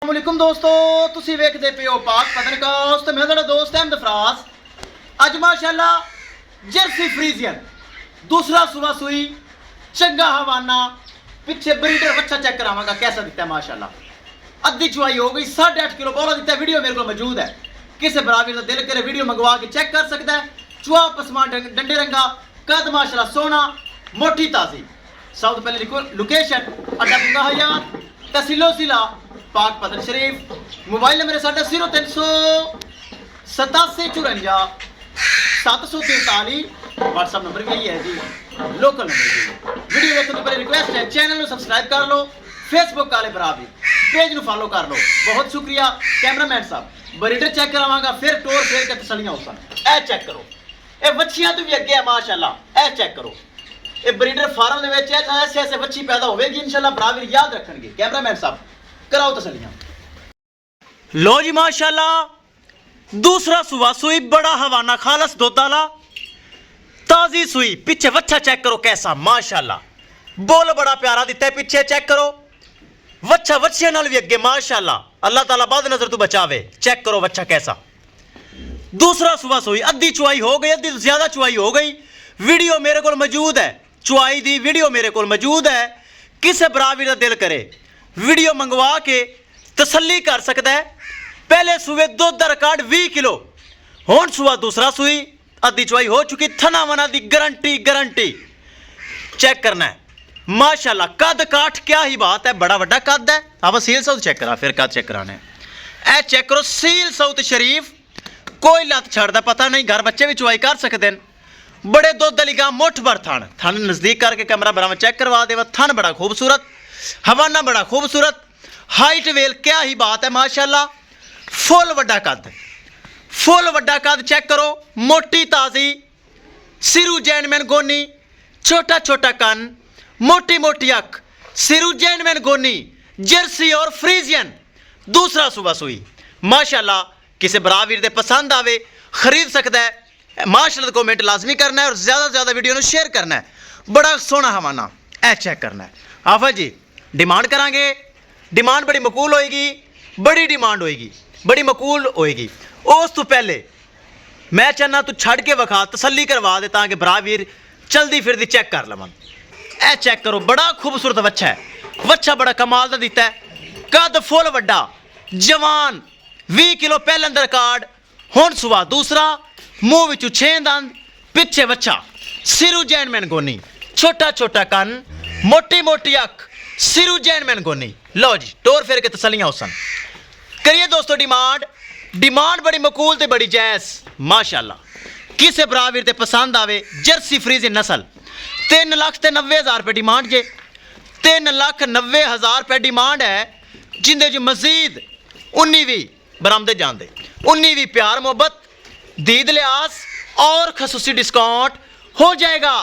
अस्सलामुअलैकुम दोस्तों, तुसी वेखदे पे हो पाक पतनकास्ट ते मैं तुहाडा दोस्त अहमद फराज। अज माशाअल्लाह जर्सी फ्रीजियन दूसरा सुबह सुई चंगा हवाना पिछे ब्रीडर बच्चा चेक करावांगा कैसा दिता है। माशाअल्लाह अद्धी चुवाई हो गई, 8.5 किलो बोला दिता है। वीडियो मेरे को मौजूद है, किसी बराबर का दिल करे वीडियो मंगवा के चेक कर सकता है। चुआ पसमा डंडे रंगा कद माशाअल्लाह सोना मोटी ताजी। सब तो पहले लोकेशन अड्डा बुंगा हयात तहसीलो जिला पाक पतन शरीफ। मोबाइल नंबर है साढ़ा 0387 54 743। व्हाट्सअप नंबर भी यही है जी, लोकल नंबर भी। वीडियो देखने तो पहले रिक्वेस्ट है चैनल को सब्सक्राइब कर लो, फेसबुक वाले बराबर पेज को फॉलो कर लो। बहुत शुक्रिया कैमरामैन साहब। ब्रीडर चेक करावांगा फिर टोर फेर के तसलियां होसन। ए चेक करो, ए बच्चियां तो भी अगे है माशाअल्लाह। ए चेक करो, ये ब्रीडर फार्म दे विच ऐसे ऐसे बच्ची पैदा होगी इंशाल्लाह। बराबर याद रखणगे कैमरामैन साहब, कराओ तसलियां। लो जी माशाअल्लाह दूसरा सुबह सुई बड़ा हवाना खालस दुध वाला ताजी सुई। पीछे वच्छा चेक करो कैसा माशाअल्लाह, बोल बड़ा प्यारा दिता है। पीछे चेक करो वच्छा वच्छे नाल भी अगे माशाअल्लाह। अल्लाह ताला बाद नजर तू बचावे। चेक करो वच्छा कैसा। दूसरा सुबह सुई अद्धी चुवाई हो गई, अद्धी तो ज्यादा चुवाई हो गई। वीडियो मेरे को मौजूद है, चुवाई दी वीडियो मेरे को मौजूद है। किसे बराबरी का दिल करे वीडियो मंगवा के तसल्ली कर सकता है। पहले सुबह दुध का रिकॉर्ड 20 किलो, हुण सुबह दूसरा सुई अद्धी चुवाई हो चुकी। थना मना दी गारंटी चेक करना है माशाअल्लाह। कद काठ क्या ही बात है, बड़ा बड़ा कद है। अब सील साउथ चेक करा, फिर कद चेक कराने। ए चेक करो सील साउथ शरीफ, कोई लत छड़दा पता नहीं। घर बच्चे भी चुवाई कर सकते हैं। बड़े दुध वाली गां, मुठ भर थन। थन नजदीक करके कैमरा बराबर चेक करवा दे। थन बड़ा खूबसूरत, हवाना बड़ा खूबसूरत, हाइट वेल क्या ही बात है माशाअल्लाह। फुल वड्डा कद, फुल वड्डा कद चेक करो। मोटी ताजी सिरू जैनमैन गोनी, छोटा छोटा कन, मोटी मोटी अख, सिरू जैनमैन गोनी, जर्सी और फ्रीजियन दूसरा सुबह सुई माशाअल्लाह। किसी बराबर दे पसंद आवे खरीद सकता है। माशाअल्लाह कमेंट लाजमी करना है और ज़्यादा से ज़्यादा वीडियो को शेयर करना है। बड़ा सोना हवाना ए चेक करना है। आफा जी डिमांड करांगे, डिमांड बड़ी मकूल होएगी, बड़ी डिमांड होएगी, बड़ी मकूल होएगी। उस तो पहले मैं चाहना तू छड़ के विखा, तसल्ली करवा दे ताकि बराबर चलती फिरती चेक कर लवां। ए चेक करो बड़ा खूबसूरत बच्चा है। बच्चा बड़ा कमाल का दिता है। कद फुल वड्डा जवान, 20 किलो पहले अंदर रिकॉर्ड। हुण सुबह दूसरा, मुंह विचों 6 दंद, पिछे बच्चा, सिरू जैनमैन गोनी, छोटा छोटा कन, मोटी मोटी अख, सिरू जैनमैन गोनी। लो जी टोर फेर के तसलियां होसन। करिए दोस्तों डिमांड बड़ी मकूल ते बड़ी जैस माशाअल्लाह। किसे बराबर ते पसंद आवे जर्सी फ्रीजियन नस्ल 3,90,000 रुपये डिमांड जे। 3,90,000 रुपये डिमांड है, जिंदे जो मजीद 19 बरामदे जाते, 19 प्यार मोहब्बत दीद लिहाज और खसूसी डिस्काउंट हो जाएगा।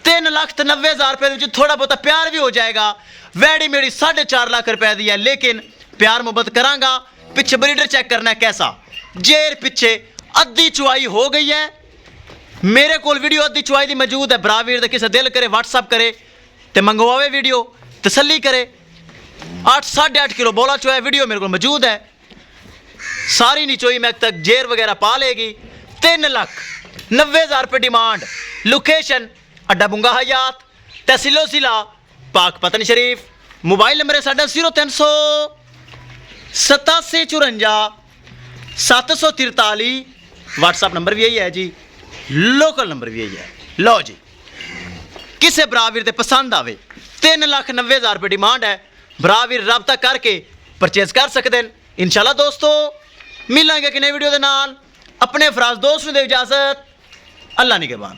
3,90,000 रुपये थोड़ा बहुत प्यार भी हो जाएगा। वैडी मेरी 4.5 लाख रुपए दी है, लेकिन प्यार मोहब्बत करांगा। पिछे ब्रीडर चेक करना है कैसा। जेर पिछे अद्धी चुवाई हो गई है। मेरे को वीडियो अद्धी चुवाई दी मौजूद है। बराबर किसी दिल करे व्हाट्सअप करे तो मंगवावे वीडियो, तसल्ली करे। 8-8.5 किलो बोला चुवाई वीडियो मेरे को मौजूद है। सारी नहीं चोई मैं तक जेर वगैरह पा लेगी। 3,90,000 रुपये डिमांड। लोकेशन अड्डा बुंगा हयात तहसीलो जिला पाक पतन शरीफ। मोबाइल नंबर है साढ़ा 0387 54 743। व्हाट्सअप नंबर भी यही है जी, लोकल नंबर भी यही है। लो जी किसे बराबर ते पसंद आवे 3,90,000 रुपये डिमांड है। बराबर रब्ता करके परचेज कर सकते हैं इंशाल्लाह। दोस्तों मिलेंगे कि नई वीडियो के नाल। अपने फराज दोस्त ने दे इजाजत। अल्लाह निगहबान।